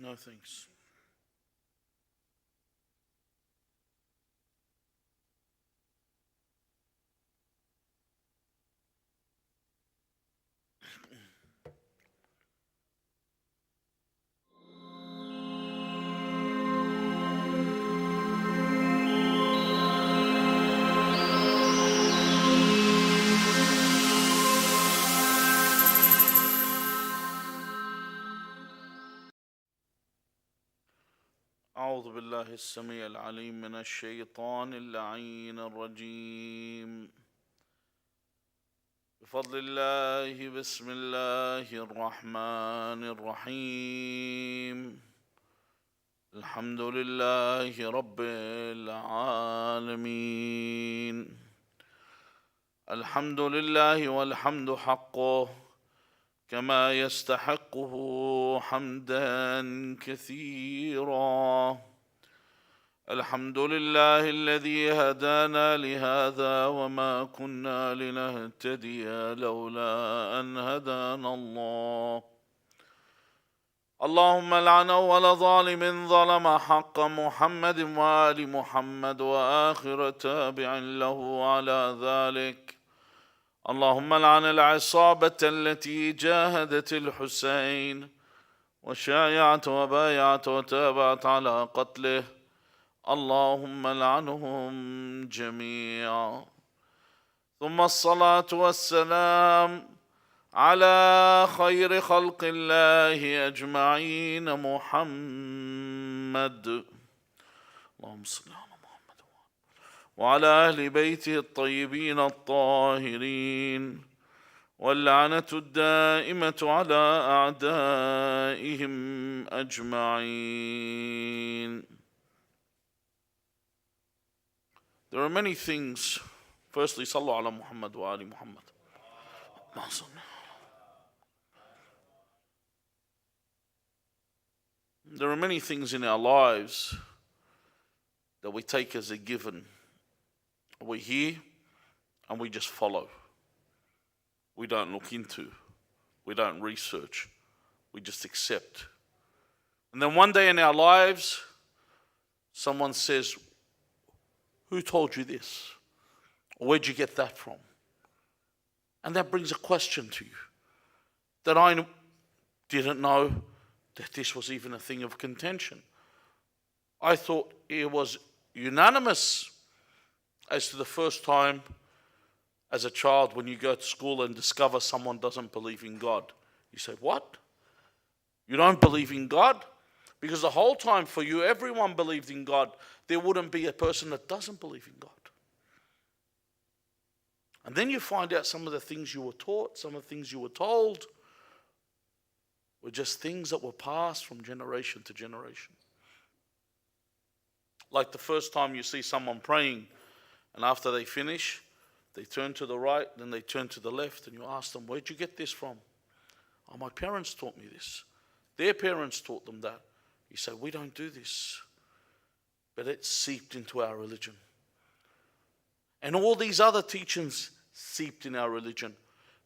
No thanks. أعوذ بالله السميع العليم من الشيطان اللعين الرجيم. بفضل الله بسم الله الرحمن الرحيم. الحمد لله رب العالمين. الحمد لله والحمد حقه كما يستحقه حمدا كثيرا. الحمد لله الذي هدانا لهذا وما كنا لنهتدي لولا أن هدانا الله. اللهم لعن أول ظالم ظلم حق محمد وآل محمد وآخر تابع له على ذلك. اللهم لعن العصابة التي جاهدت الحسين وشايعت وبايعت وتابعت على قتله. اللهم لعنهم جميعا. ثم الصلاة والسلام على خير خلق الله أجمعين محمد. اللهم صل على محمد وعلى أهل بيته الطيبين الطاهرين، واللعنة الدائمة على أعدائهم أجمعين. There are many things. Firstly, صلوا على محمد وآل محمد. There are many things in our lives that we take as a given. We hear and we just follow. We don't look into. We don't research. We just accept. And then one day in our lives, someone says, "Who told you this? Or where'd you get that from?" And that brings a question to you that I didn't know that this was even a thing of contention. I thought it was unanimous as to the first time as a child when you go to school and discover someone doesn't believe in God. You say, "What? You don't believe in God?" Because the whole time for you, everyone believed in God. There wouldn't be a person that doesn't believe in God. And then you find out some of the things you were taught, some of the things you were told, were just things that were passed from generation to generation. Like the first time you see someone praying, and after they finish, they turn to the right, then they turn to the left, and you ask them, "Where'd you get this from?" "Oh, my parents taught me this. Their parents taught them that." You say, "We don't do this." But it's seeped into our religion. And all these other teachings seeped in our religion.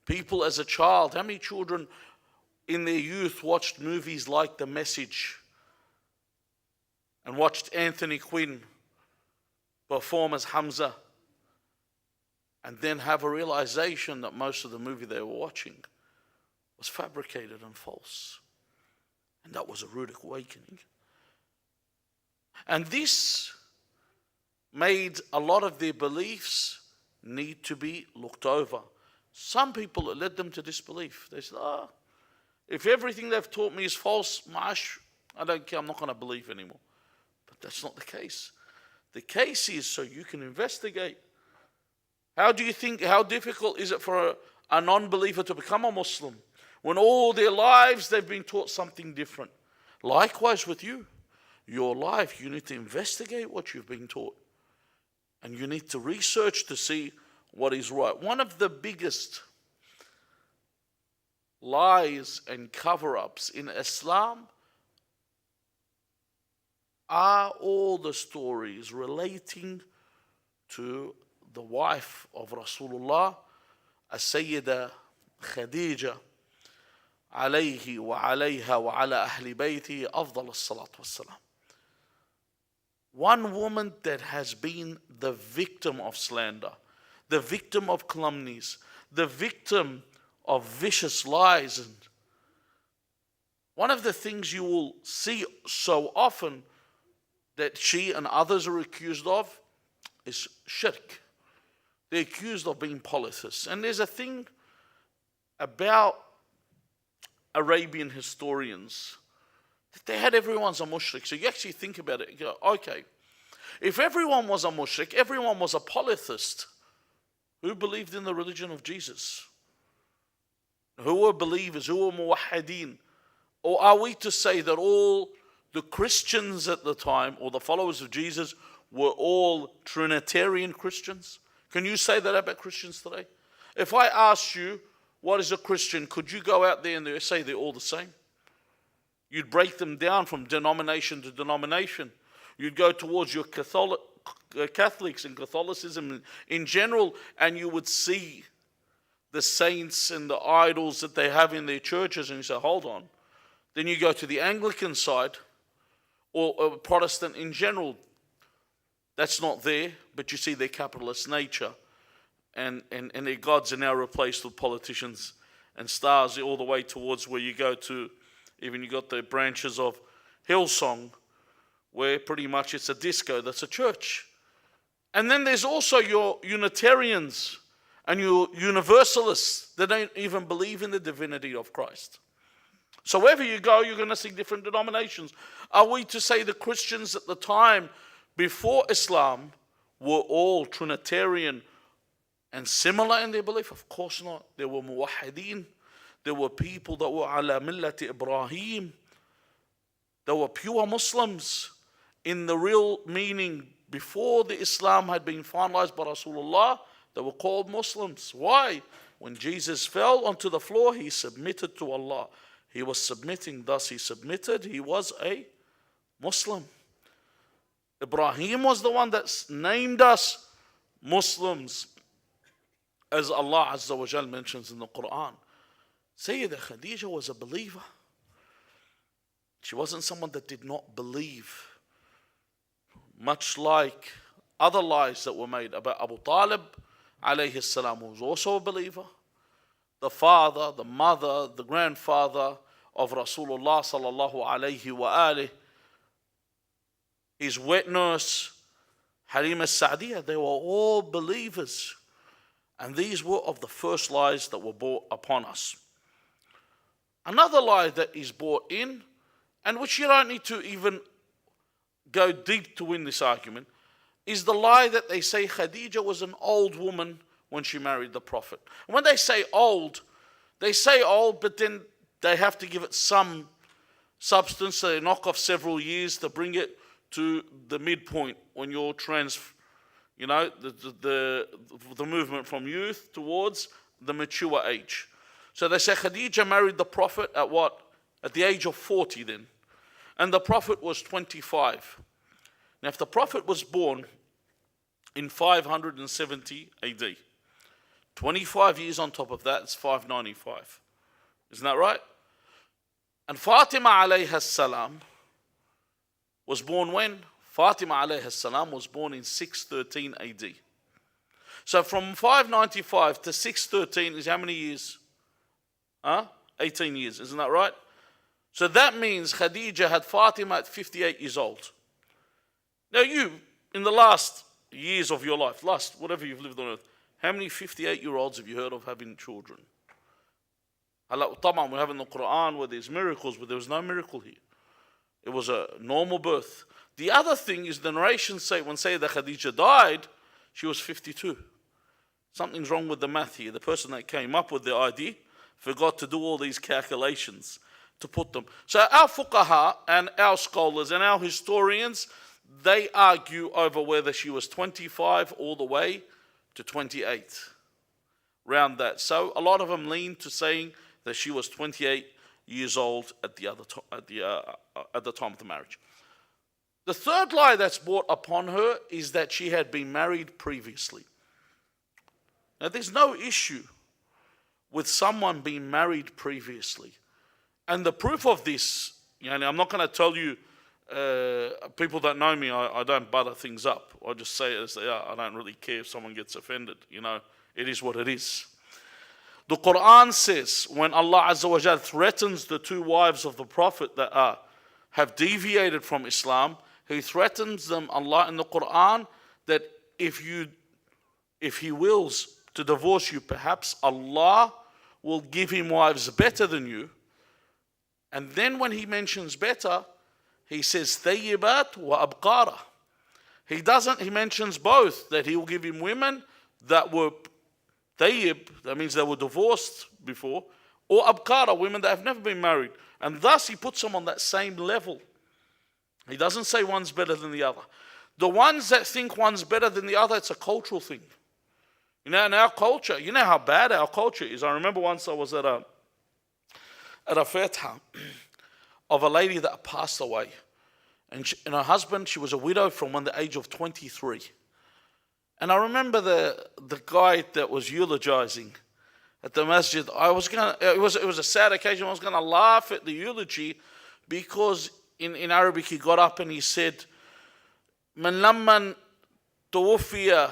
People as a child, how many children in their youth watched movies like The Message and watched Anthony Quinn perform as Hamza, and then have a realization that most of the movie they were watching was fabricated and false? And that was a rude awakening. And this made a lot of their beliefs need to be looked over. Some people, it led them to disbelief. They said, if everything they've taught me is false, mash, I don't care, I'm not going to believe anymore. But that's not the case. The case is so you can investigate. How do you think, how difficult is it for a non-believer to become a Muslim when all their lives they've been taught something different? Likewise with you. Your life, you need to investigate what you've been taught. And you need to research to see what is right. One of the biggest lies and cover-ups in Islam are all the stories relating to the wife of Rasulullah, Sayyida Khadija, عليه وعليها وعلى أهل بيته أفضل الصلاة والسلام. One woman that has been the victim of slander, the victim of calumnies, the victim of vicious lies. And one of the things you will see so often that she and others are accused of is shirk. They're accused of being polytheists. And there's a thing about Arabian historians that they had everyone's a mushrik. So you actually think about it, you go, okay, if everyone was a mushrik, everyone was a polytheist, who believed in the religion of Jesus? Who were believers? Who were muwahhideen? Or are we to say that all the Christians at the time, or the followers of Jesus, were all Trinitarian Christians? Can you say that about Christians today? If I asked you, what is a Christian? Could you go out there and say they're all the same? You'd break them down from denomination to denomination. You'd go towards your Catholics and Catholicism in general, and you would see the saints and the idols that they have in their churches, and you say, hold on. Then you go to the Anglican side, or Protestant in general. That's not there, but you see their capitalist nature. And their gods are now replaced with politicians and stars, all the way towards where you go to, even you got the branches of Hillsong, where pretty much it's a disco that's a church. And then there's also your Unitarians and your Universalists that don't even believe in the divinity of Christ. So wherever you go, you're going to see different denominations. Are we to say the Christians at the time before Islam were all Trinitarian and similar in their belief? Of course not. There were muwahhideen. There were people that were ala millati Ibrahim. They were pure Muslims in the real meaning. Before the Islam had been finalized by Rasulullah, they were called Muslims. Why? When Jesus fell onto the floor, he submitted to Allah. He was submitting, thus he submitted. He was a Muslim. Ibrahim was the one that named us Muslims, as Allah Azza wa Jal mentions in the Quran. Sayyida Khadija was a believer. She wasn't someone that did not believe. Much like other lies that were made about Abu Talib alayhi salam, who was also a believer. The father, the mother, the grandfather of Rasulullah sallallahu alayhi wa alihi, his wet nurse, Halima Sa'diyah, they were all believers. And these were of the first lies that were brought upon us. Another lie that is brought in, and which you don't need to even go deep to win this argument, is the lie that they say Khadija was an old woman when she married the Prophet. And when they say old, but then they have to give it some substance, so they knock off several years to bring it to the midpoint when you're the movement from youth towards the mature age. So they say Khadija married the Prophet at what? At the age of 40 then. And the Prophet was 25. Now if the Prophet was born in 570 AD, 25 years on top of that, it's 595. Isn't that right? And Fatima alayha salam was born when? Fatima alayhi salam was born in 613 AD. So from 595 to 613 is how many years? 18 years, isn't that right? So that means Khadija had Fatima at 58 years old. Now you, in the last years of your life, last whatever you've lived on earth, how many 58-year-olds have you heard of having children? We have in the Quran where there's miracles, but there was no miracle here. It was a normal birth. The other thing is the narrations say when Sayyidah Khadija died, she was 52. Something's wrong with the math here. The person that came up with the idea forgot to do all these calculations to put them. So our fuqaha and our scholars and our historians, they argue over whether she was 25 all the way to 28. Round that. So a lot of them lean to saying that she was 28 years old at the time of the marriage. The third lie that's brought upon her is that she had been married previously. Now there's no issue with someone being married previously. And the proof of this, I'm not going to tell you, people that know me, I don't butter things up. I just say it as they are. I don't really care if someone gets offended. It is what it is. The Quran says, when Allah Azza wa Jal threatens the two wives of the Prophet that have deviated from Islam, He threatens them, Allah, in the Quran, that if He wills to divorce you, perhaps Allah will give him wives better than you. And then when He mentions better, He says thayyibat wa abqara. He mentions both, that He will give him women that were thayyib, that means they were divorced before, or abqara, women that have never been married. And thus He puts them on that same level. He doesn't say one's better than the other. The ones that think one's better than the other, it's a cultural thing. In our culture, how bad our culture is. I remember once I was at a fatha of a lady that passed away. And her husband, she was a widow from the age of 23. And I remember the guy that was eulogizing at the masjid. It was a sad occasion. I was going to laugh at the eulogy because in Arabic he got up and he said, "Man lamman tuwfiya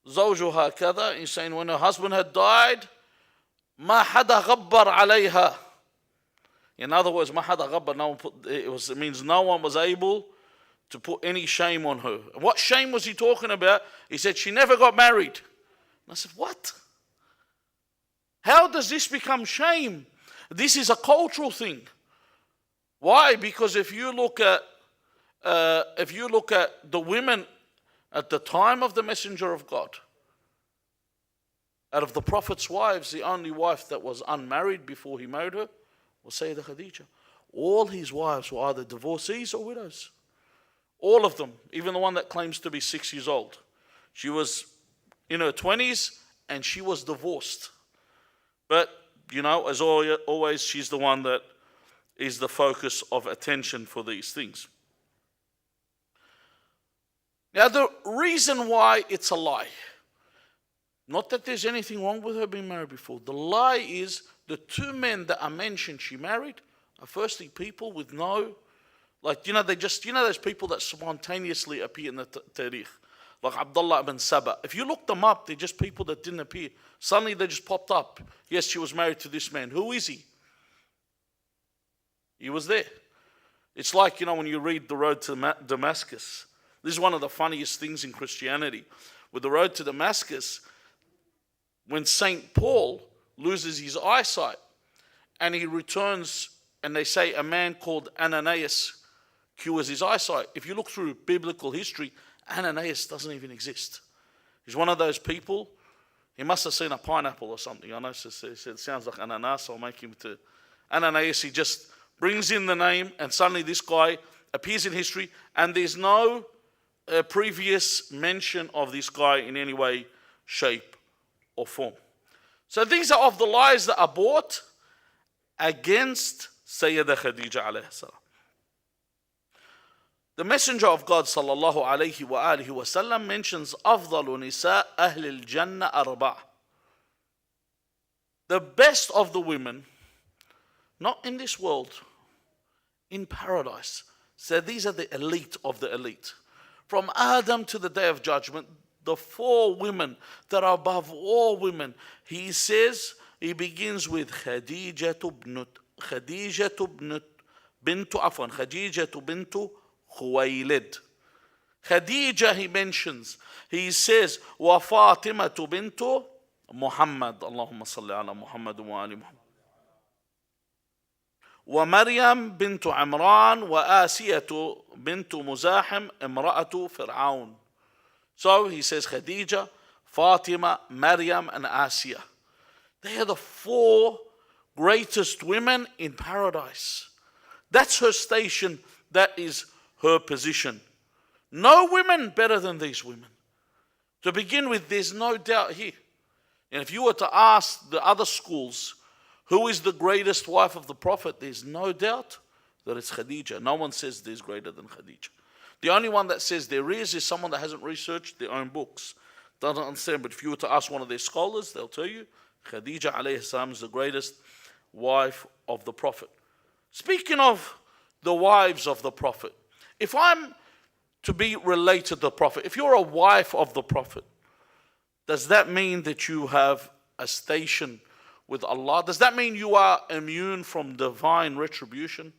zawjuha kada." He's saying when her husband had died, "Ma hada ghabbar alayha." In other words, "Ma hada ghabbar." It means no one was able to put any shame on her. What shame was he talking about? He said she never got married. And I said, what? How does this become shame? This is a cultural thing. Why? Because if you look at the women at the time of the Messenger of God, out of the Prophet's wives, the only wife that was unmarried before he married her was Sayyidah Khadija. All his wives were either divorcees or widows. All of them, even the one that claims to be 6 years old. She was in her 20s and she was divorced. But, as always, she's the one that is the focus of attention for these things. Now, the reason why it's a lie, not that there's anything wrong with her being married before. The lie is the two men that are mentioned she married are firstly people with no, those people that spontaneously appear in the tarikh, like Abdullah ibn Saba. If you look them up, they're just people that didn't appear. Suddenly they just popped up. Yes, she was married to this man. Who is he? He was there. It's like, when you read The Road to Damascus. This is one of the funniest things in Christianity. With The Road to Damascus, when St. Paul loses his eyesight and he returns, and they say a man called Ananias cures his eyesight. If you look through biblical history, Ananias doesn't even exist. He's one of those people. He must have seen a pineapple or something. I know he said, it sounds like ananas, I'll make him to Ananias. He just brings in the name, and suddenly this guy appears in history, and there's no previous mention of this guy in any way, shape, or form. So these are of the lies that are brought against Sayyidah Khadija alayhi salam. The Messenger of God sallallahu alayhi wa alihi wa sallam mentions أفضل نساء أهل الجنة أربعة. The best of the women, not in this world, in paradise. So these are the elite of the elite. From Adam to the Day of Judgment, the four women that are above all women. He says, he begins with Khadija bintu Khuwaylid. Khadija he mentions. He says, wa Fatimatu bintu Muhammad. Allahumma salli ala Muhammad wa ali Muhammad. ومريم بنت عمران وآسية بنت مزاحم امرأة فرعون. So he says Khadija, Fatima, Maryam and Asiya. They are the four greatest women in paradise. That's her station. That is her position. No women better than these women. To begin with, there's no doubt here. And if you were to ask the other schools, who is the greatest wife of the Prophet? There's no doubt that it's Khadija. No one says there's greater than Khadija. The only one that says there is someone that hasn't researched their own books. Doesn't understand, but if you were to ask one of their scholars, they'll tell you Khadija alayhi salam is the greatest wife of the Prophet. Speaking of the wives of the Prophet, if I'm to be related to the Prophet, if you're a wife of the Prophet, does that mean that you have a station with Allah? Does that mean you are immune from divine retribution?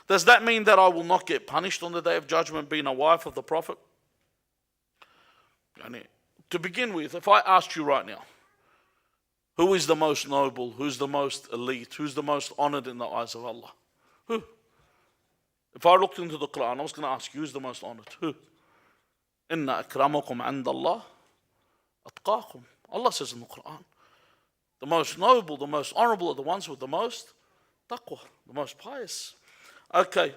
Does that mean that I will not get punished on the Day of Judgment being a wife of the Prophet? To begin with, if I asked you right now, who is the most noble, who's the most elite, who's the most honored in the eyes of Allah? Who? If I looked into the Quran, I was going to ask you, who's the most honored? Who? Inna akramakum andallah atqakum. Allah says in the Quran, the most noble, the most honorable are the ones with the most taqwa, the most pious. Okay.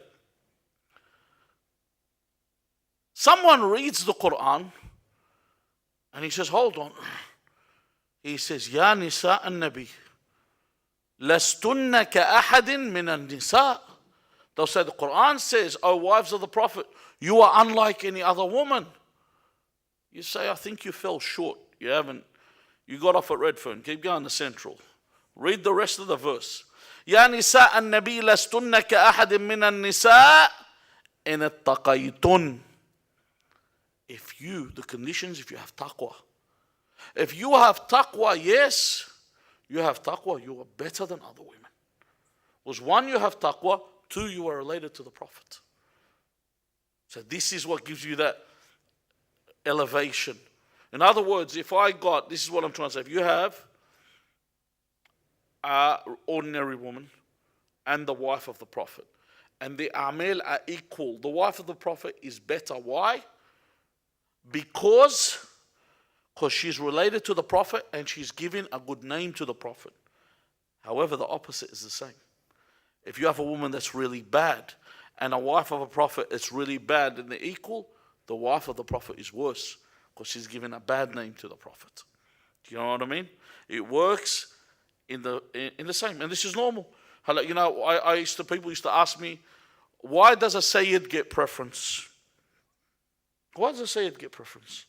Someone reads the Quran and he says, hold on. He says, Ya nisa an-nabi, lastunna ka-ahadin min an-nisa. They'll say, the Quran says, O wives of the Prophet, you are unlike any other woman. You say, I think you fell short. You haven't. You got off at Redfern. Keep going to Central. Read the rest of the verse. Ya nisa an-nabi lastunna ka-ahadin min an-nisa in ittaqaytun. If you, the conditions, if you have taqwa. If you have taqwa, yes, you have taqwa, you are better than other women. Because one, you have taqwa, two, you are related to the Prophet. So this is what gives you that elevation. In other words, if I got, this is what I'm trying to say, if you have an ordinary woman and the wife of the Prophet, and the amel are equal, the wife of the Prophet is better. Why? Because she's related to the Prophet and she's given a good name to the Prophet. However, the opposite is the same. If you have a woman that's really bad and a wife of a Prophet that's really bad and they're equal, the wife of the Prophet is worse because she's given a bad name to the Prophet. Do you know what I mean? It works in the same, and this is normal. You know, people used to ask me, why does a Sayyid get preference? Why does a Sayyid get preference?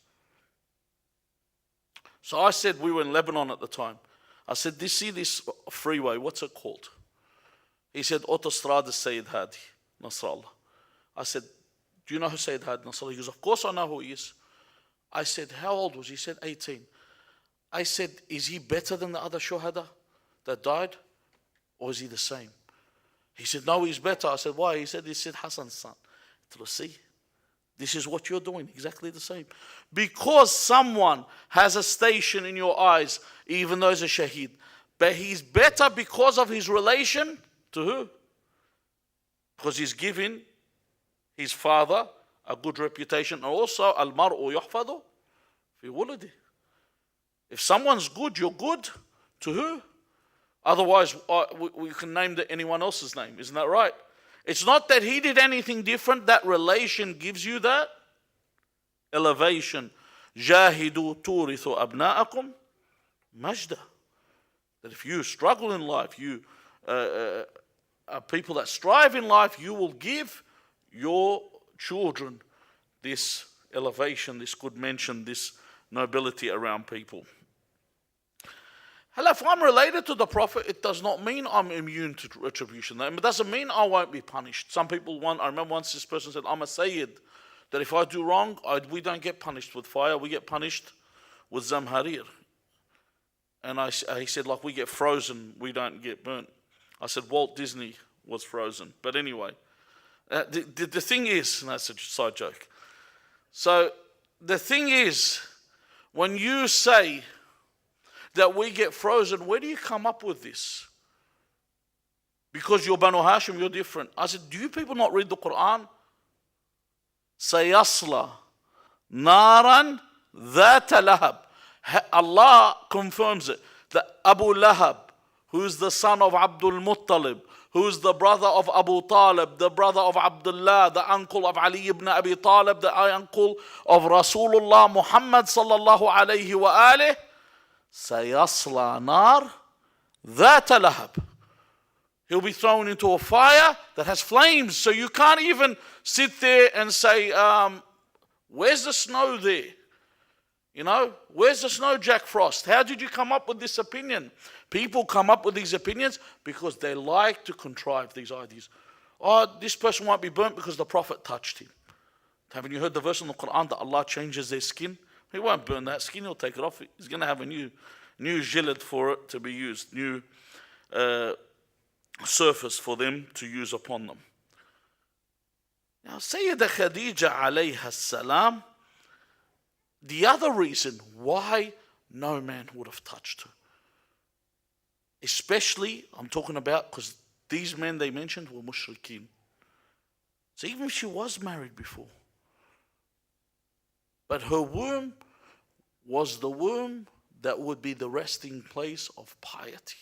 So I said, we were in Lebanon at the time. I said, do you see this freeway? What's it called? He said, Autostrada Sayyid Hadi Nasrallah. I said, do you know who Sayyid Hadi Nasrallah? He goes, of course I know who he is. I said, how old was he? He said, 18. I said, is he better than the other shuhada that died? Or is he the same? He said, no, he's better. I said, why? He said, he's Sid Hassan's son. I said, see, this is what you're doing, exactly the same. Because someone has a station in your eyes, even though he's a shaheed, but he's better because of his relation to who? Because he's given his father a good reputation. And also, al-mar'u yuhfadu fi wuladi. If someone's good, you're good. To who? Otherwise, we can name anyone else's name. Isn't that right? It's not that he did anything different. That relation gives you that elevation. Jahidu turithu abna'akum majda. That if you struggle in life, you are people that strive in life, you will give your children this elevation, this good mention, this nobility around people. If I'm related to the Prophet, it does not mean I'm immune to retribution. It doesn't mean I won't be punished. Some people I remember once this person said, I'm a Sayyid, that if I do wrong, we don't get punished with fire, we get punished with zamharir. And he said, like we get frozen, we don't get burnt. I said, Walt Disney was frozen. But anyway, the thing is, and that's a side joke. So the thing is, when you say that we get frozen, where do you come up with this? Because you're Banu Hashim, you're different. I said, do you people not read the Quran? Sayasla naran dhata lahab. Allah confirms it. That Abu Lahab, who's the son of Abdul Muttalib, who's the brother of Abu Talib, the brother of Abdullah, the uncle of Ali ibn Abi Talib, the uncle of Rasulullah Muhammad sallallahu alayhi wa alih, sayasla nar dhata lahab. He'll be thrown into a fire that has flames. So you can't even sit there and say, where's the snow there? You know, where's the snow, Jack Frost? How did you come up with this opinion? People come up with these opinions because they like to contrive these ideas. Oh, this person won't be burnt because the Prophet touched him. Haven't you heard the verse in the Quran that Allah changes their skin? He won't burn that skin, he'll take it off. He's going to have a new jilid for it to be used, new surface for them to use upon them. Now, Sayyidah Khadija alayha salam, the other reason why no man would have touched her, especially, I'm talking about because these men they mentioned were mushrikeen. So even if she was married before, but her womb was the womb that would be the resting place of piety.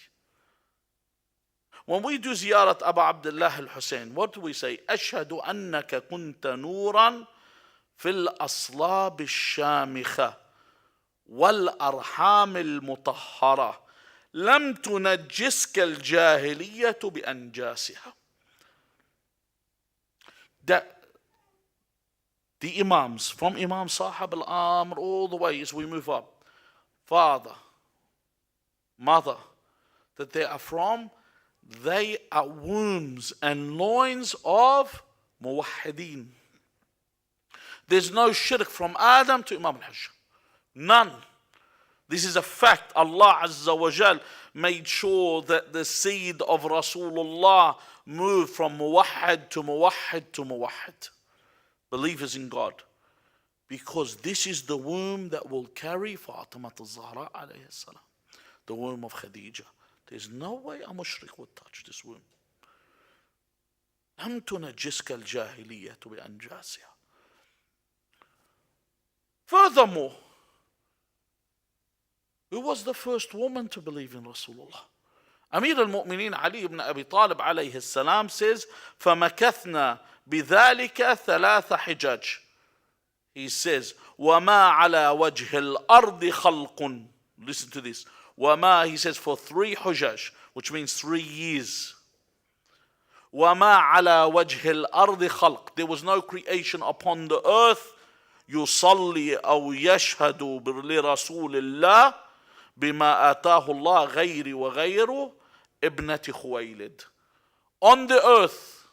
When we do ziyarat Abu Abdullah al-Hussein, what do we say? أشهد أنك كنت نورا في الأصلاب الشامخة والأرحام المطهرة لم تنجسك الجاهلية بأنجاسها. That the Imams, from Imam Sahib al-Amr all the way as we move up, father, mother, that they are from, they are wombs and loins of muwahhideen. There's no shirk from Adam to Imam al-Hajj. None. This is a fact. Allah Azza wa Jal made sure that the seed of Rasulullah moved from muwahhid to muwahhid to muwahhid. Believers in God. Because this is the womb that will carry Fatima al-Zahra alayhi salam. The womb of Khadija. There's no way a mushrik would touch this womb. لم تنجسك الجاهلية بأنجاسها. Furthermore, who was the first woman to believe in Rasulullah? Amir al-Mu'mineen Ali ibn Abi Talib alayhi salam says, فَمَكَثْنَا بِذَلِكَ ثَلَاثَ حِجَاج. He says, وَمَا عَلَى وَجْهِ الْأَرْضِ خَلْقٌ. Listen to this. وَمَا, he says, for 3 hujaj, which means 3 years. وَمَا عَلَى وَجْهِ الْأَرْضِ خَلْقٌ. There was no creation upon the earth. يُصَلِّي أَوْ يَشْهَدُ لِرَسُولِ اللَّهِ بِمَا آتَاهُ اللَّهِ غَيْرِ وَغَيْرُ ابْنَةِ خُوَيْلِدٍ. On the earth,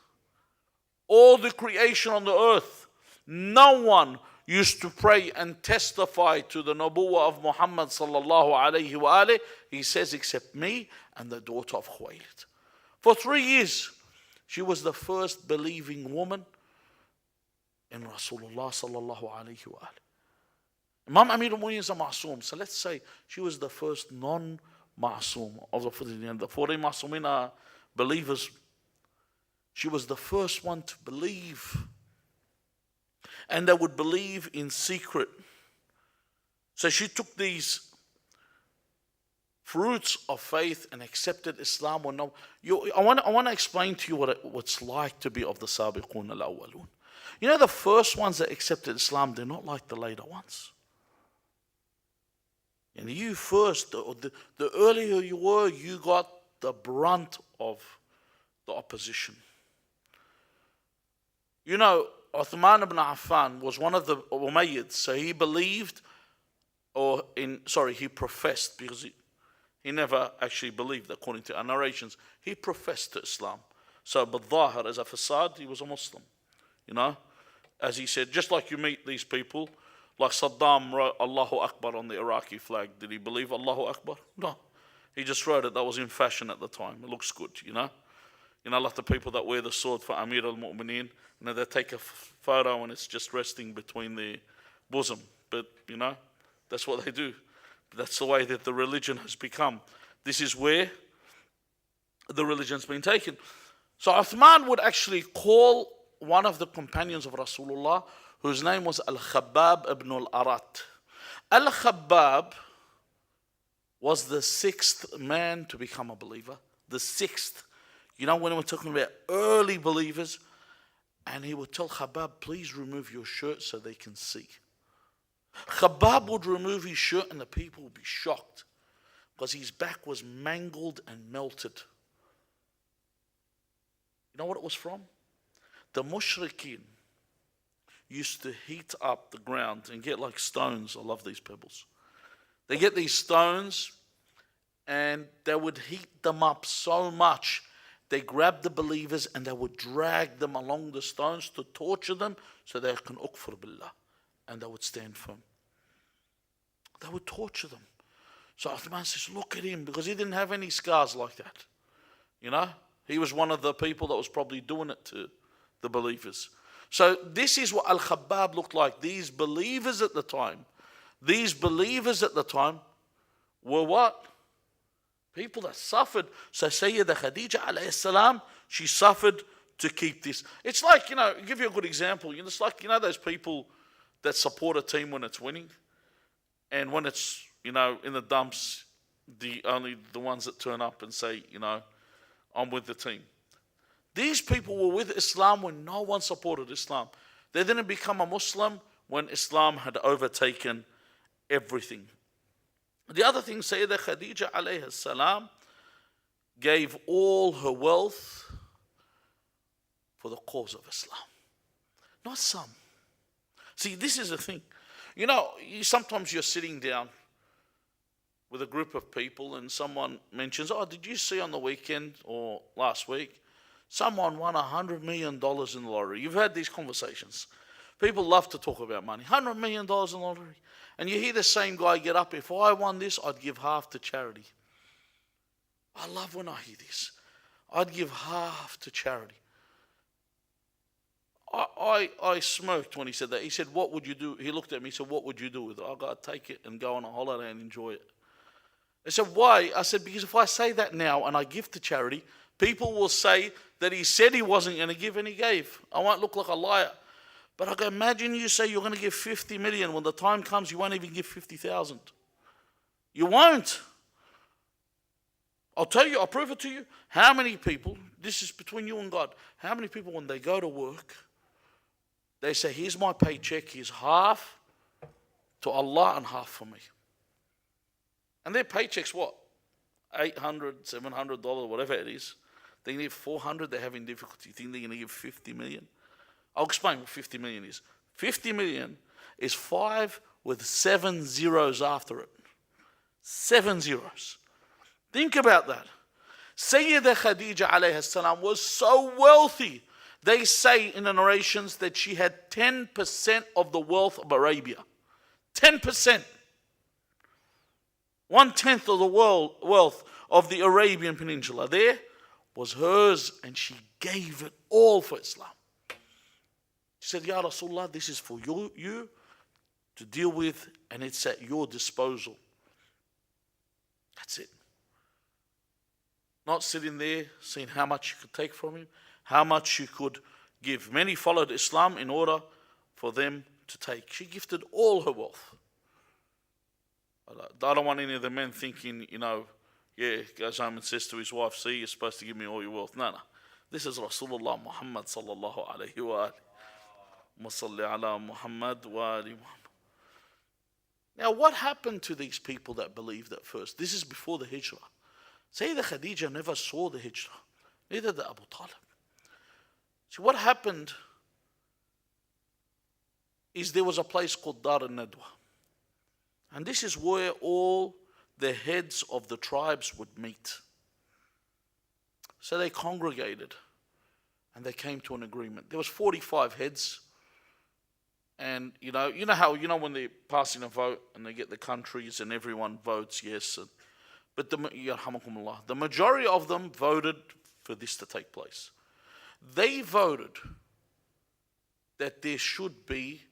all the creation on the earth, no one used to pray and testify to the nubuwwah of Muhammad sallallahu alayhi wa alayhi, he says, except me and the daughter of Khuwaylid. For 3 years, she was the first believing woman in Rasulullah sallallahu alayhi wa alayhi. Imam Amir al-Mu'minin is a ma'soom, so let's say she was the first non-ma'soom of the 40 ma'soomin are believers. She was the first one to believe. And they would believe in secret. So she took these fruits of faith and accepted Islam. I want to explain to you what it's like to be of the Sabiqun al-Awwalun. You know, the first ones that accepted Islam, they're not like the later ones. And you first, the earlier you were, you got the brunt of the opposition. You know, Uthman ibn Affan was one of the Umayyads, so he believed, he professed, because he never actually believed, according to our narrations. He professed to Islam. So, Bidhahar, as a facade, he was a Muslim. You know, as he said, just like you meet these people, like Saddam wrote Allahu Akbar on the Iraqi flag. Did he believe Allahu Akbar? No. He just wrote it. That was in fashion at the time. It looks good, you know. You know, like the people that wear the sword for Amir al-Mu'mineen, you know, they take a photo and it's just resting between their bosom. But, you know, that's what they do. That's the way that the religion has become. This is where the religion's been taken. So Uthman would actually call one of the companions of Rasulullah, whose name was Al-Khabbab ibn al-Arat. Al-Khabbab was the 6th man to become a believer. The 6th. You know, when we're talking about early believers, and he would tell Khabbab, please remove your shirt so they can see. Khabbab would remove his shirt and the people would be shocked because his back was mangled and melted. You know what it was from? The mushrikeen used to heat up the ground and get like stones. I love these pebbles. They get these stones and they would heat them up so much. They grabbed the believers and they would drag them along the stones to torture them so they can ukfur billah. And they would stand firm. They would torture them. So Uthman says, look at him, because he didn't have any scars like that. You know, he was one of the people that was probably doing it to the believers. So this is what Al-Khabbab looked like. These believers at the time were what? People that suffered. So Sayyida Khadija alayhi salam, she suffered to keep this. It's like, I'll give you a good example. It's like, those people that support a team when it's winning. And when it's, in the dumps, only the ones that turn up and say, I'm with the team. These people were with Islam when no one supported Islam. They didn't become a Muslim when Islam had overtaken everything. The other thing, Sayyida Khadija alayhi salam gave all her wealth for the cause of Islam. Not some. See, this is the thing. Sometimes you're sitting down with a group of people and someone mentions, did you see on the weekend or last week, someone won $100 million in the lottery? You've had these conversations. People love to talk about money. $100 million in the lottery. And you hear the same guy get up, if I won this, I'd give half to charity. I love when I hear this. I'd give half to charity. I smirked when he said that. He said, what would you do? He looked at me, he said, what would you do with it? I got to take it and go on a holiday and enjoy it. I said, why? I said, because if I say that now and I give to charity, people will say that he said he wasn't going to give and he gave. I won't look like a liar. But I go, imagine you say you're going to give 50 million. When the time comes, you won't even give 50,000. You won't. I'll tell you, I'll prove it to you. How many people, this is between you and God, how many people when they go to work, they say, here's my paycheck, here's half to Allah and half for me. And their paycheck's what? $800, $700, whatever it is. They need 400, they're having difficulty. You think they're going to give 50 million? I'll explain what 50 million is. 50 million is 5 with 7 zeros after it. 7 zeros. Think about that. Sayyida Khadija alayhi salam was so wealthy. They say in the narrations that she had 10% of the wealth of Arabia. 10%. 1/10 of the wealth of the Arabian Peninsula there was hers, and she gave it all for Islam. She said, Ya Rasulullah, this is for you to deal with, and it's at your disposal. That's it. Not sitting there seeing how much you could take from him, how much you could give. Many followed Islam in order for them to take. She gifted all her wealth. I don't want any of the men thinking, goes home and says to his wife, see, you're supposed to give me all your wealth. No. This is Rasulullah Muhammad sallallahu alayhi wa salli ala Muhammad wa ali Muhammad. Now, what happened to these people that believed at first? This is before the Hijrah. Sayyida Khadija never saw the Hijrah. Neither did Abu Talib. See, what happened is there was a place called Dar al-Nadwa. And this is where all the heads of the tribes would meet. So they congregated and they came to an agreement. There was 45 heads. And you know how when they're passing a vote and they get the countries and everyone votes yes. But the majority of them voted for this to take place. They voted that there should be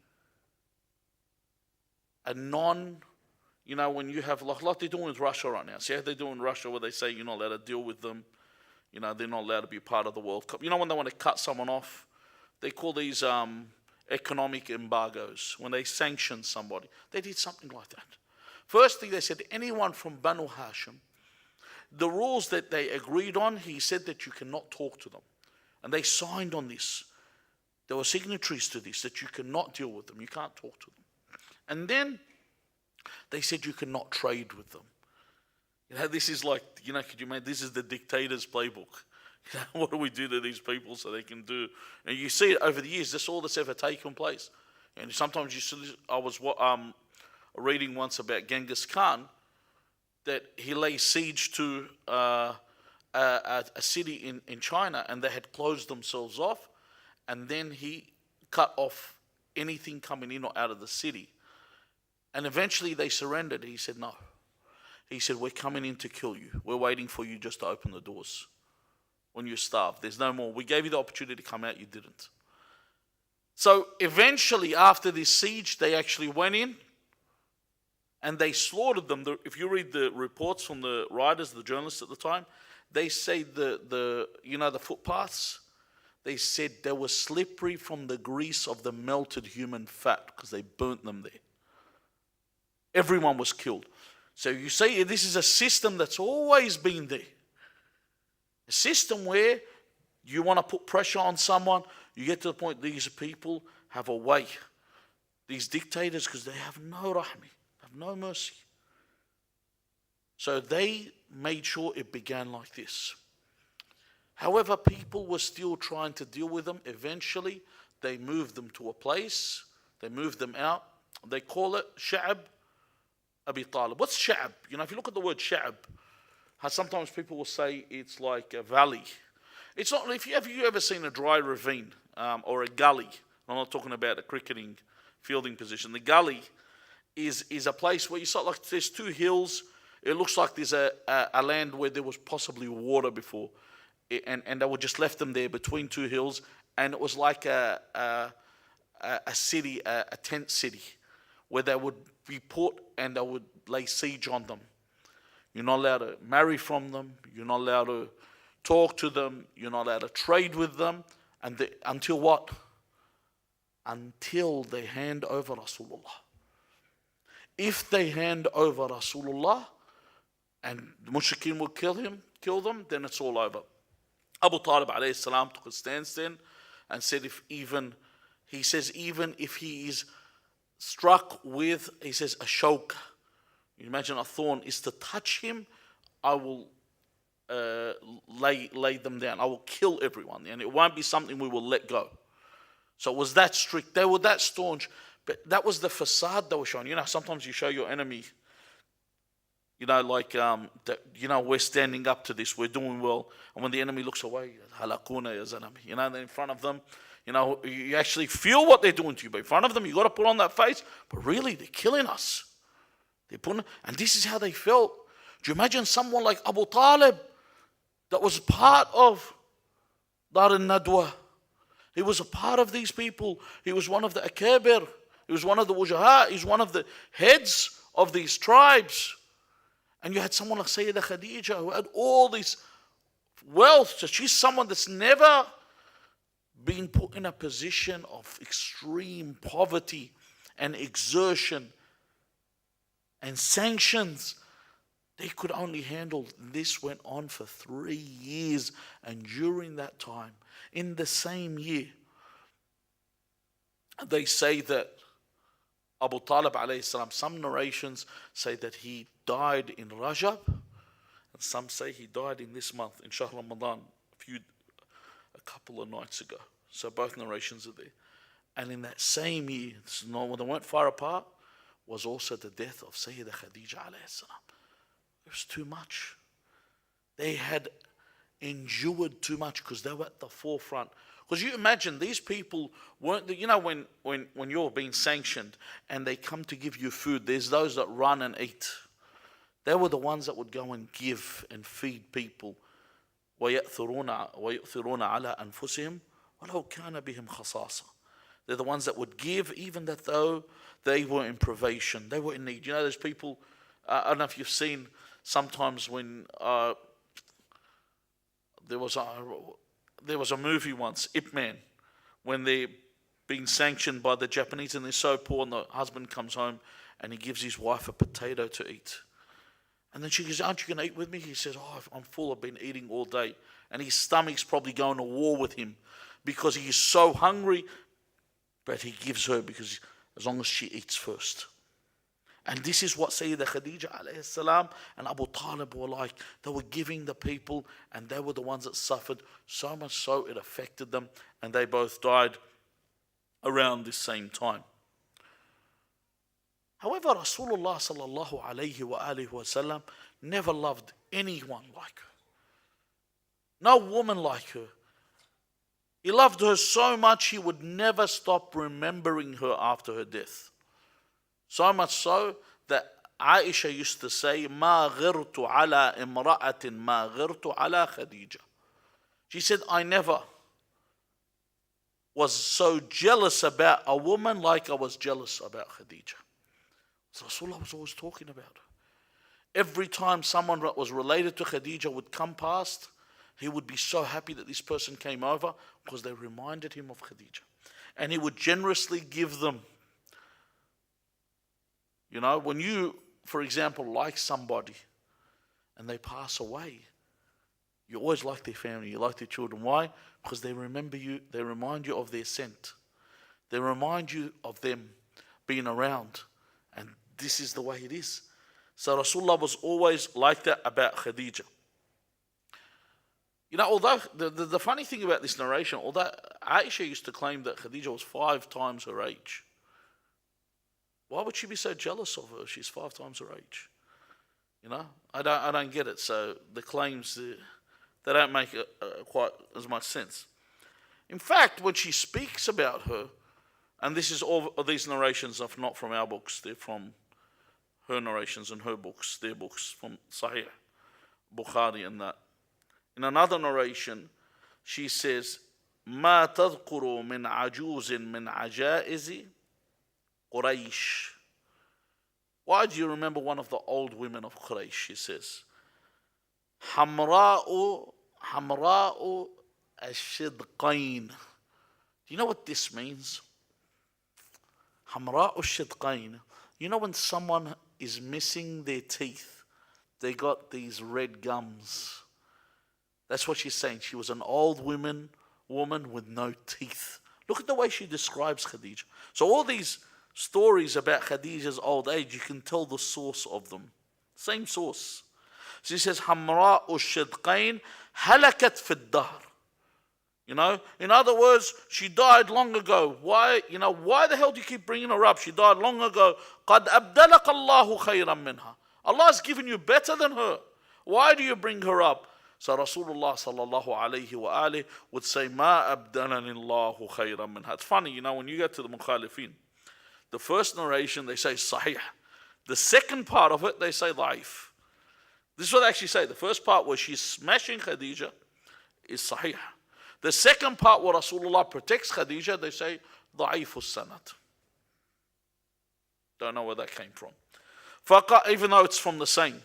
a when you have like they're doing with Russia right now. See how they're doing in Russia where they say you're not allowed to deal with them. They're not allowed to be part of the World Cup. When they want to cut someone off, they call these economic embargoes. When they sanction somebody, they did something like that. Firstly, they said anyone from Banu Hashim, the rules that they agreed on, he said that you cannot talk to them. And they signed on this. There were signatories to this, that you cannot deal with them, you can't talk to them. And then they said you cannot trade with them. This is like, could you imagine, this is the dictator's playbook. What do we do to these people so they can do? And you see it over the years, all that's ever taken place. And sometimes you see, I was reading once about Genghis Khan, that he laid siege to a city in China, and they had closed themselves off, and then he cut off anything coming in or out of the city. And eventually they surrendered. He said, no. He said, we're coming in to kill you. We're waiting for you just to open the doors. When you're starved, there's no more. We gave you the opportunity to come out, you didn't. So eventually, after this siege, they actually went in and they slaughtered them. If you read the reports from the writers, the journalists at the time, they say the footpaths, they said they were slippery from the grease of the melted human fat because they burnt them there. Everyone was killed. So you say this is a system that's always been there. A system where you want to put pressure on someone, you get to the point these people have a way. These dictators, because they have no rahmi, have no mercy. So they made sure it began like this. However, people were still trying to deal with them. Eventually, they moved them to a place. They moved them out. They call it Sha'ab Abi Talib. What's Sha'ab? If you look at the word Sha'ab, sometimes people will say it's like a valley. It's not. Have you ever seen a dry ravine or a gully? I'm not talking about a cricketing fielding position. The gully is a place where you saw like there's two hills. It looks like there's a land where there was possibly water before, and they would just left them there between two hills, and it was like a city, a tent city, where they would be put and they would lay siege on them. You're not allowed to marry from them. You're not allowed to talk to them. You're not allowed to trade with them. Until what? Until they hand over Rasulullah. If they hand over Rasulullah and the mushrikeen will kill them, then it's all over. Abu Talib alayhi salam took a stance then and said even if he is struck with, he says, a shawk, you imagine a thorn, is to touch him, I will lay them down. I will kill everyone. And it won't be something we will let go. So it was that strict. They were that staunch. But that was the facade they were showing. Sometimes you show your enemy, we're standing up to this, we're doing well. And when the enemy looks away, halakuna ya zalami. Then in front of them, you actually feel what they're doing to you. But in front of them, you got to put on that face. But really, they're killing us. And this is how they felt. Do you imagine someone like Abu Talib that was part of Dar al-Nadwa? He was a part of these people. He was one of the akabir. He was one of the wujaha. He's one of the heads of these tribes. And you had someone like Sayyidah Khadija who had all this wealth. So she's someone that's never been put in a position of extreme poverty and exertion and sanctions. They could only handle. This went on for 3 years. And during that time, in the same year, they say that Abu Talib alayhi salam, some narrations say that he died in Rajab, and some say he died in this month, in Shahr Ramadan, a couple of nights ago. So both narrations are there. And in that same year, when they weren't far apart, was also the death of Sayyidah Khadija alayhi salam. It was too much. They had endured too much because they were at the forefront. Because you imagine these people weren't, when you're being sanctioned and they come to give you food, there's those that run and eat. They were the ones that would go and give and feed people. وَيَأْثِرُونَ عَلَىٰ أَنفُسِهِمْ وَلَوْ كَانَ بِهِمْ خَصَاصَةٌ. They're the ones that would give even that though they were in privation, they were in need. There's people, I don't know if you've seen sometimes when there was a movie once, Ip Man, when they're being sanctioned by the Japanese and they're so poor, and the husband comes home and he gives his wife a potato to eat. And then she goes, aren't you going to eat with me? He says, I'm full, I've been eating all day. And his stomach's probably going to war with him because he is so hungry, but he gives her because as long as she eats first. And this is what Sayyidah Khadija alayhi salam and Abu Talib were like. They were giving the people and they were the ones that suffered, so much so it affected them, and they both died around this same time. However, Rasulullah sallallahu alayhi wa alihi wasallam never loved anyone like her. No woman like her. He loved her so much he would never stop remembering her after her death. So much so that Aisha used to say, "Ma ghirtu ala imra'atin ma ghirtu ala Khadija." She said, I never was so jealous about a woman like I was jealous about Khadija. So Rasulullah was always talking about her. Every time someone that was related to Khadija would come past, he would be so happy that this person came over because they reminded him of Khadija. And he would generously give them. You know, when you, for example, like somebody and they pass away, you always like their family, you like their children. Why? Because they remember you, they remind you of their scent. They remind you of them being around. And this is the way it is. So Rasulullah was always like that about Khadija. You know, although the funny thing about this narration, although Aisha used to claim that Khadija was 5 times her age, why would she be so jealous of her? She's 5 times her age. You know, I don't get it. So the claims, they don't make quite as much sense. In fact, when she speaks about her, and this is all of these narrations are not from our books, they're from her narrations and her books, their books from Sahih, Bukhari and that. In another narration, she says, "Ma tadhkuru min ajuzin min ajaizi Quraysh." Why do you remember one of the old women of Quraysh? She says, "Hamra'u ashidqain." Do you know what this means? Hamra'u ashidqain. You know when someone is missing their teeth, they got these red gums. That's what she's saying. She was an old woman with no teeth. Look at the way she describes Khadija. So all these stories about Khadija's old age, you can tell the source of them. Same source. She says, "Hamra'u shidqain halakat fid dahr." You know, in other words, she died long ago. Why? You know, why the hell do you keep bringing her up? She died long ago. قَدْ أَبْدَلَكَ اللَّهُ خَيْرًا مِنْهَا. Allah has given you better than her. Why do you bring her up? So Rasulullah sallallahu alayhi wa alihi would say, "Ma abdalani Allahu khayran minha." It's funny, you know, when you get to the Mukhalifin, the first narration they say sahih. The second part of it they say da'if. This is what they actually say. The first part where she's smashing Khadija is sahih. The second part where Rasulullah protects Khadija, they say da'if sanad. Don't know where that came from. Even though it's from the same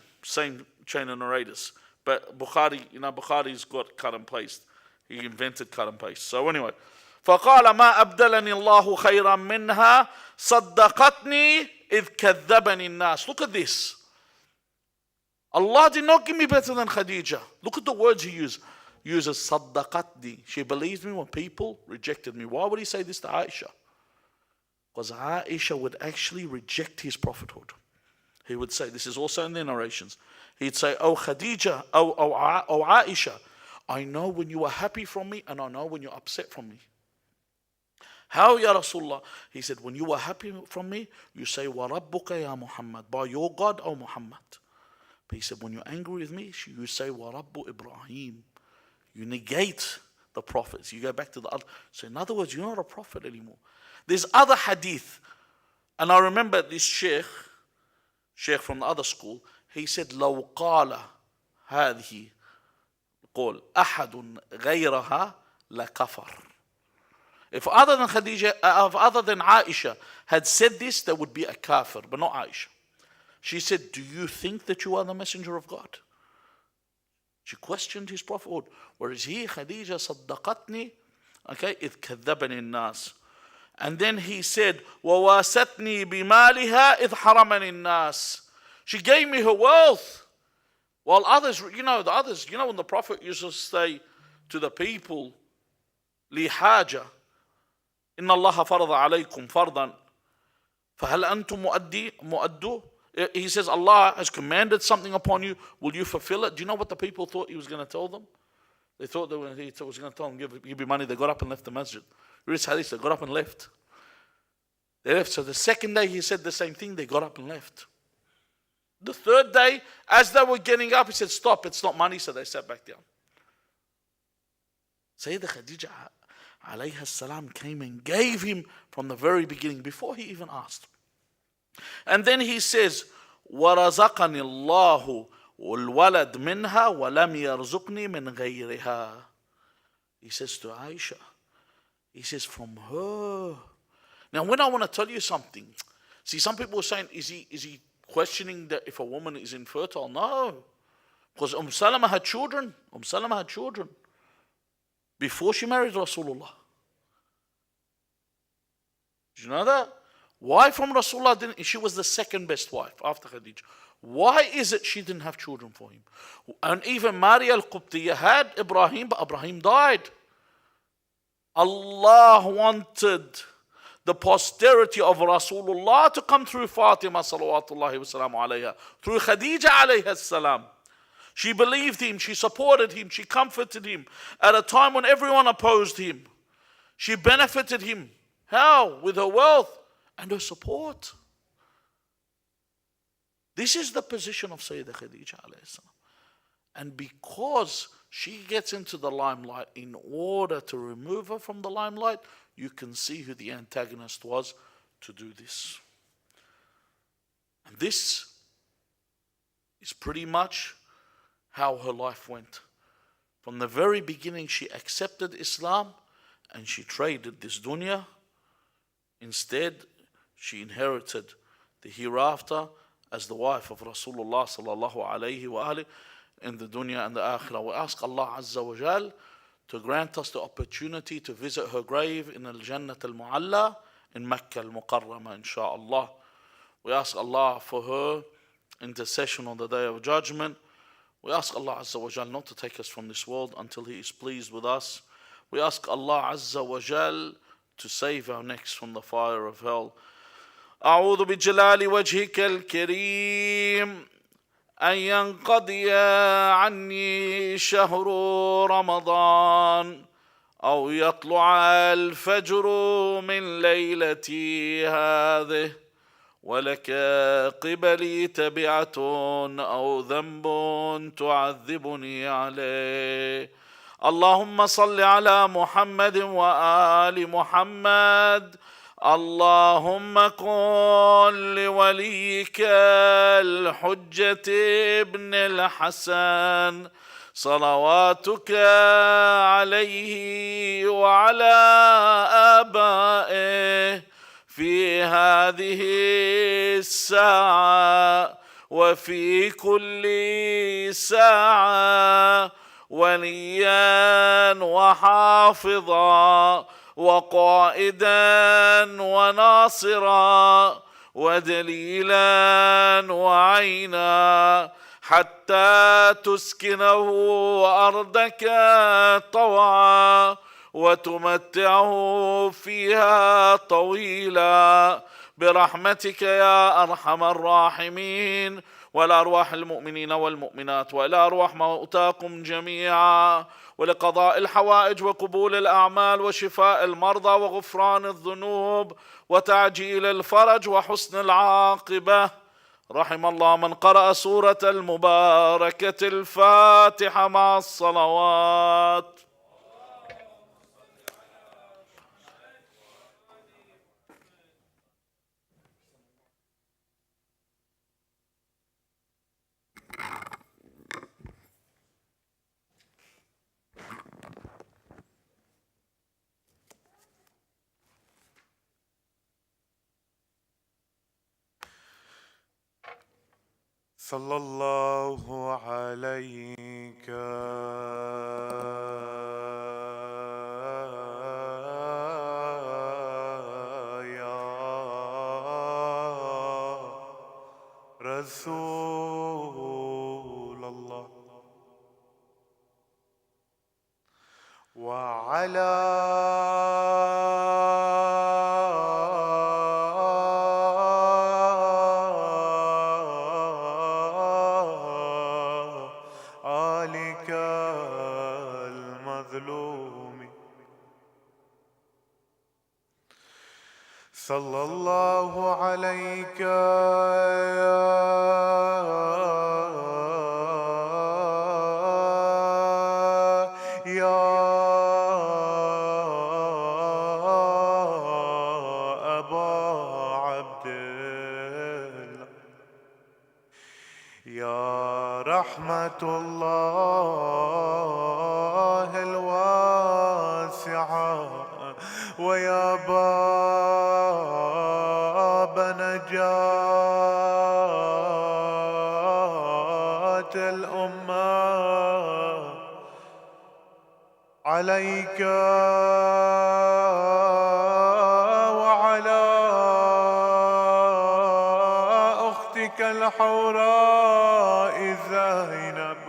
chain of narrators. But Bukhari, you know, Bukhari's got cut and paste. He invented cut and paste. So anyway, فَقَالَ مَا أَبْدَلَنِي اللَّهُ خَيْرًا مِنْهَا صَدَّقَتْنِي إِذْ كَذَّبَنِي النَّاسِ. Look at this. Allah did not give me better than Khadija. Look at the words he uses. صَدَّقَتْنِي. She believed me when people rejected me. Why would he say this to Aisha? Because Aisha would actually reject his prophethood. He would say, this is also in the narrations, he'd say, "Oh Khadija, oh Aisha, I know when you are happy from me and I know when you're upset from me." How, Ya Rasulullah? He said, when you are happy from me, you say, "Wa-rabbuka ya Muhammad," by your God, O Muhammad. But he said, when you're angry with me, you say, "Wa-rabbu Ibrahim." You negate the prophets. You go back to the other. So in other words, you're not a prophet anymore. There's other hadith. And I remember this sheikh from the other school, he said, لو قال هذه قول أحد غيرها لكفر. If other than Khadija, other than Aisha had said this, there would be a kafir, but not Aisha. She said, "Do you think that you are the messenger of God?" She questioned his prophethood. Whereas here, Khadija صدقتني, okay, إذ كذبني الناس. And then he said, وَوَاسَتْنِي بِمَالِهَا إِذْ حَرَمَنِ النَّاسِ. She gave me her wealth. While others, you know, when the Prophet used to say to the people, لِحَاجَةٍ إِنَّ اللَّهَ فَرَضَ عَلَيْكُمْ فَرْضًا فَهَلْ أَنْتُمْ مُؤَدُّ. He says, Allah has commanded something upon you. Will you fulfill it? Do you know what the people thought he was going to tell them? They thought that when he was going to tell them, give me money, they got up and left the masjid. Read this hadith, they got up and left. They left. So the second day he said the same thing. They got up and left. The third day, as they were getting up, he said, stop, it's not money. So they sat back down. Sayyidah Khadija alayha salam came and gave him from the very beginning, before he even asked. And then he says, وَرَزَقَنِ اللَّهُ وَالْوَلَدْ مِنْهَا وَلَمْ يَرْزُقْنِي مِنْ غَيْرِهَا. He says to Aisha, he says, from her. Now when I want to tell you something, see, some people are saying, is he questioning that if a woman is infertile? No. Because Salama had children. Salama had children before she married Rasulullah. Did you know that? Why from Rasulullah didn't? She was the second best wife after Khadija. Why is it she didn't have children for him? And even Maria al-Qubtiyya had Ibrahim, but Ibrahim died. Allah wanted the posterity of Rasulullah to come through Fatima salawatullahi wa salamu alayha, through Khadija alayha salam. She believed him, she supported him, she comforted him at a time when everyone opposed him. She benefited him. How? With her wealth and her support. This is the position of Sayyidah Khadija alayhi salam. And because she gets into the limelight, in order to remove her from the limelight, you can see who the antagonist was to do this. And this is pretty much how her life went. From the very beginning, she accepted Islam and she traded this dunya. Instead, she inherited the hereafter as the wife of Rasulullah sallallahu alayhi wa alihi in the dunya and the akhirah. We ask Allah Azza wa Jal to grant us the opportunity to visit her grave in Al-Jannat Al-Mu'alla in Makkah Al-Mukarramah, inshaAllah. We ask Allah for her intercession on the Day of Judgment. We ask Allah Azza wa Jal not to take us from this world until He is pleased with us. We ask Allah Azza wa Jal to save our necks from the fire of hell. أعوذ بجلال وجهك الكريم أن ينقضي عني شهر رمضان أو يطلع الفجر من ليلتي هذه ولك قبلي تبعة أو ذنب تعذبني عليه. اللهم صل على محمد وآل محمد. اللهم كن لوليك الحجة ابن الحسن صلواتك عليه وعلى آبائه في هذه الساعة وفي كل ساعة وليا وحافظا وقائدا وناصرا ودليلا وعينا حتى تسكنه أرضك طوعا وتمتعه فيها طويلا برحمتك يا أرحم الراحمين. والأرواح المؤمنين والمؤمنات وإلى أرواح موتاكم جميعا ولقضاء الحوائج وقبول الأعمال وشفاء المرضى وغفران الذنوب وتعجيل الفرج وحسن العاقبة. رحم الله من قرأ سورة المباركة الفاتحة مع الصلوات. صلى الله عليك يا رسول الله وعلى صلى الله عليك يا أبا عبد الله يا رحمة الله الواسعة ويا باب نجاة الأمة عليك وعلى أختك الحوراء زينب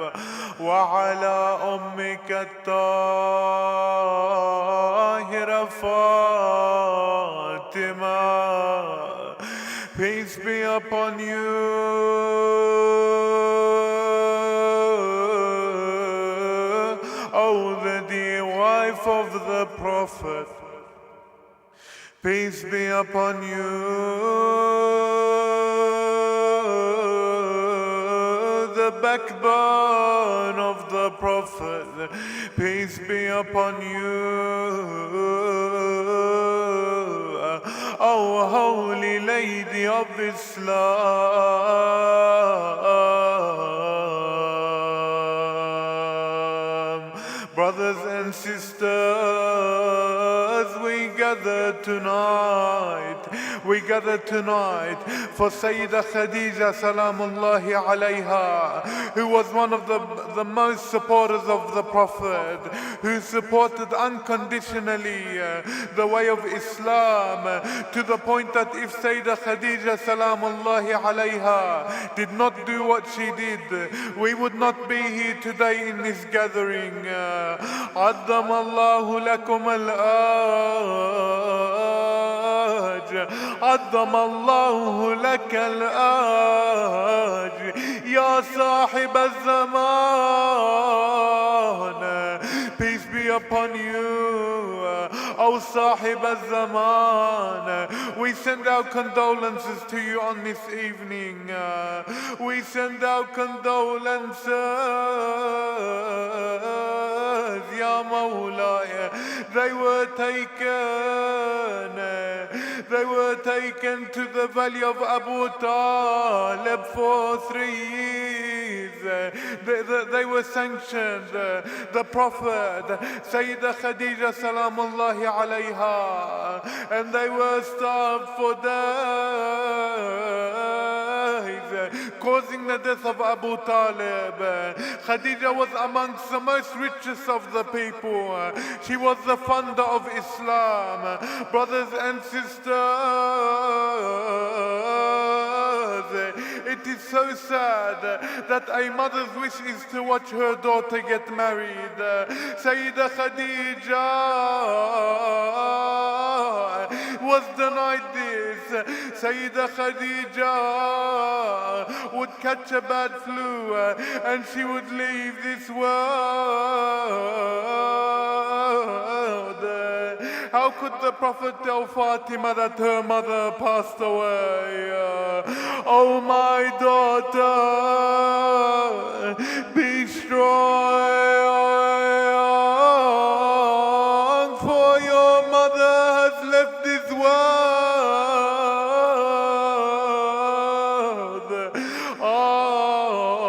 وعلى أمك الطاهرة فاطمة. Peace be upon you, O the dear wife of the Prophet. Peace be upon you, the backbone of the Prophet. Peace be upon you, O Holy Lady of Islam. Brothers and sisters, we gather tonight for Sayyidah Khadija salamullahi alayha, who was one of the most supporters of the Prophet, who supported unconditionally the way of Islam, to the point that if Sayyidah Khadija salamullahi alayha did not do what she did, we would not be here today in this gathering. عظم الله لكم الأجر عظم الله لك الأجر يا صاحب الزمان. Peace be upon you, O Sahib al-Zaman. We send our condolences to you on this evening. We send our condolences, Ya Mawlaya. They were taken to the valley of Abu Talib for 3 years. They were sanctioned. The Prophet, Sayyidah Khadija salamullahi alayha, and they were starved for days, causing the death of Abu Talib. Khadija was amongst the most richest of the people. She was the founder of Islam. Brothers and sisters, it is so sad that a mother's wish is to watch her daughter get married. Sayyidah Khadija was denied this. Sayyidah Khadija would catch a bad flu and she would leave this world. How could the Prophet tell Fatima that her mother passed away? Oh my daughter, be strong, for your mother has left this world. Oh,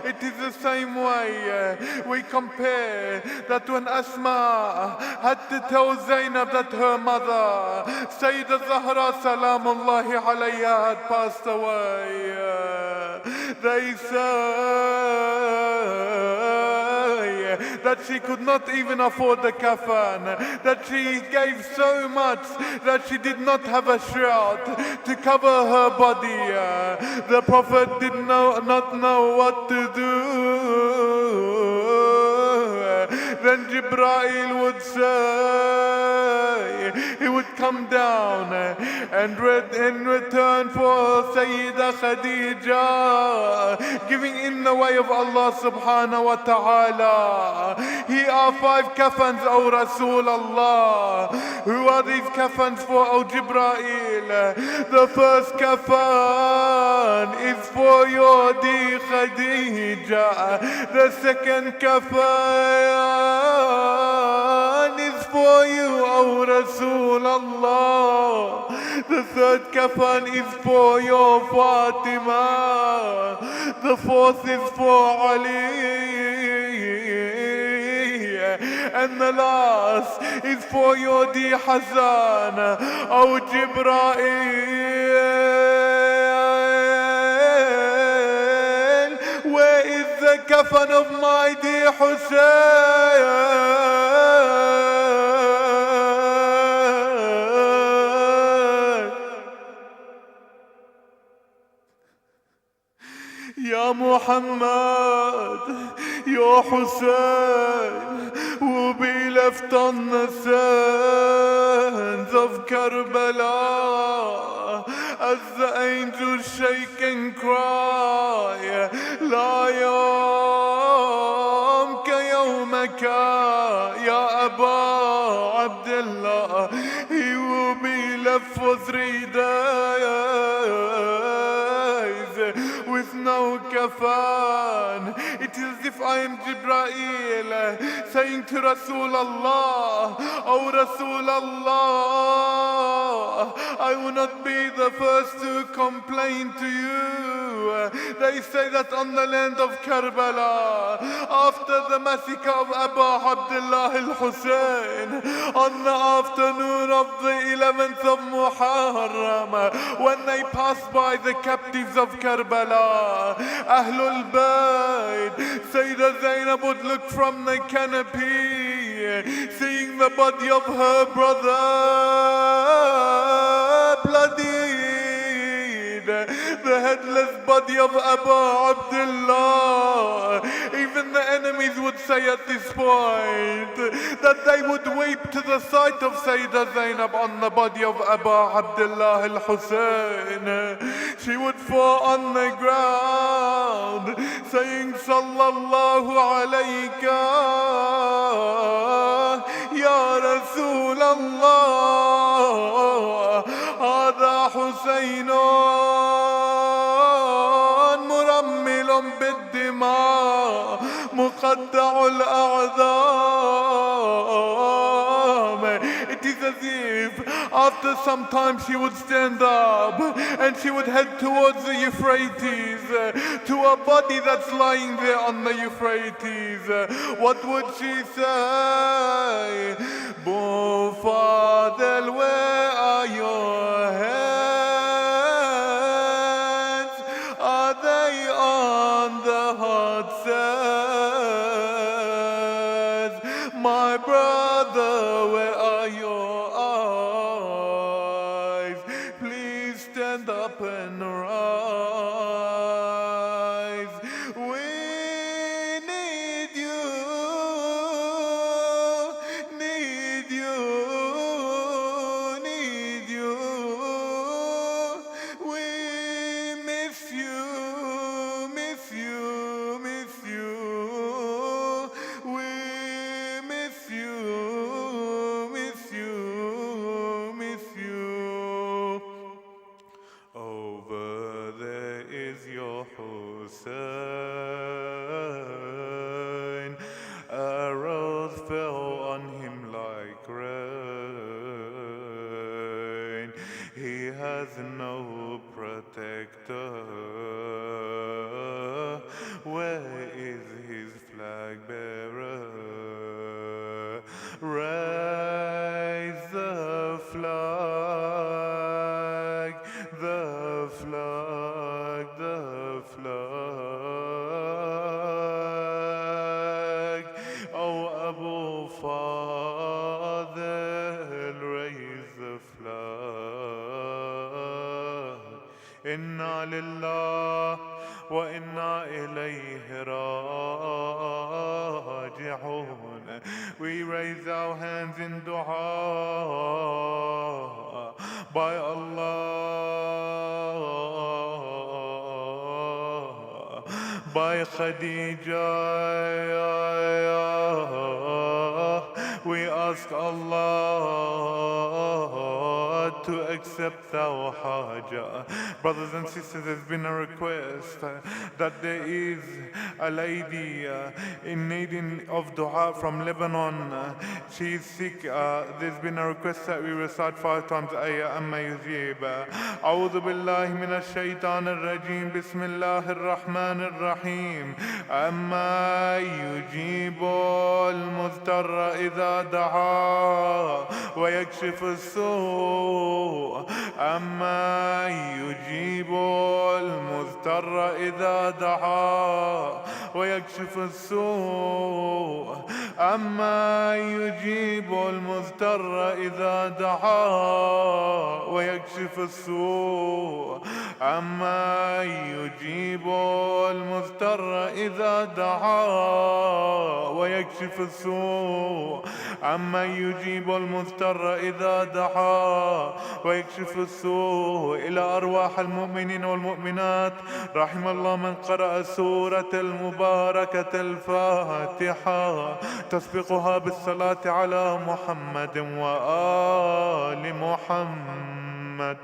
it is the same way we compare that when Asma had to tell Zainab that her mother, Sayyidah Zahra salamullahi alayha, had passed away, they say that she could not even afford the kafan, that she gave so much that she did not have a shroud to cover her body. The Prophet did not know what to do. then Jibreel would say, he would come down and in return for Sayyida Khadija, giving in the way of Allah subhanahu wa ta'ala. Here are 5 kafans, O Rasulullah. Who are these kafans for, O Jibreel? The first kafan is for your dear Khadija. The second kafan is for you, O Rasulullah. The third kafan is for your Fatima. The fourth is for Ali. And the last is for your dear Hassan, O Jibreel. Where is the kafan of my dear Hussein? Ya Muhammad, your Hussein will be left on the sands of Karbala as the angels shake and cry, La yawmka yawmaka, Ya Aba Abdullah. He will be left for 3 days with no kafan. It is as if I am Jibreel saying to Rasulullah, O Rasulullah, I will not be the first to complain to you. They say that on the land of Karbala, after the massacre of Abu Abdullah al-Hussein, on the afternoon of the 11th of Muharram, when they passed by the captives of Karbala, Ahlul Bayt, Sayyidah Zainab would look from the canopy, seeing the body of her brother bloodied, the headless body of Abu Abdullah. Even the enemies would say at this point that they would weep to the sight of Sayyidah Zainab on the body of Abu Abdullah al-Hussein. She would fall on the ground saying, Sallallahu alayka Ya Rasulallah, Hada Husaynun murammilun bid-dima, muqadda'ul a'dham. It is as if after some time she would stand up and she would head towards the Euphrates, to a body that's lying there on the Euphrates. What would she say? Bufadel, where are your hands? Are they on the hot sands? My brother, where are your eyes? Please stand up and rise. We need you, need you, need you. We miss you, miss you, miss you. We miss you, miss you, miss you. Over there is your Hussein. Arrows fell on him like rain. He has no protector. Where is his flag bearer? Raise the flag, the flag, the flag. Oh, Abu Fadl, raise the flag. إنا لله وإنا إليه راجعون. We raise our hands in dua by Allah, by Khadija. We ask Allah to accept our haja. Brothers and sisters, there's been a request that there is a lady in need of dua from Lebanon. She is sick. There's been a request that we recite 5 times ayah amma yujib. أعوذ بالله من الشيطان الرجيم بسم الله الرحمن الرحيم أما يجيب المضطر إذا دعا ويكشف السوء أما يجيب المضطر إذا دعا ويكشف السوء أما يجيب المضطر إذا دعا ويكشف السوء أما يجيب المضطر إذا دعا ويكشف السوء أما يجيب المضطر إذا دعا ويكشف السوء. إلى أرواح المؤمنين والمؤمنات رحم الله من قرأ سورة المباركة الفاتحة تسبقها بالصلاة على محمد وآل محمد.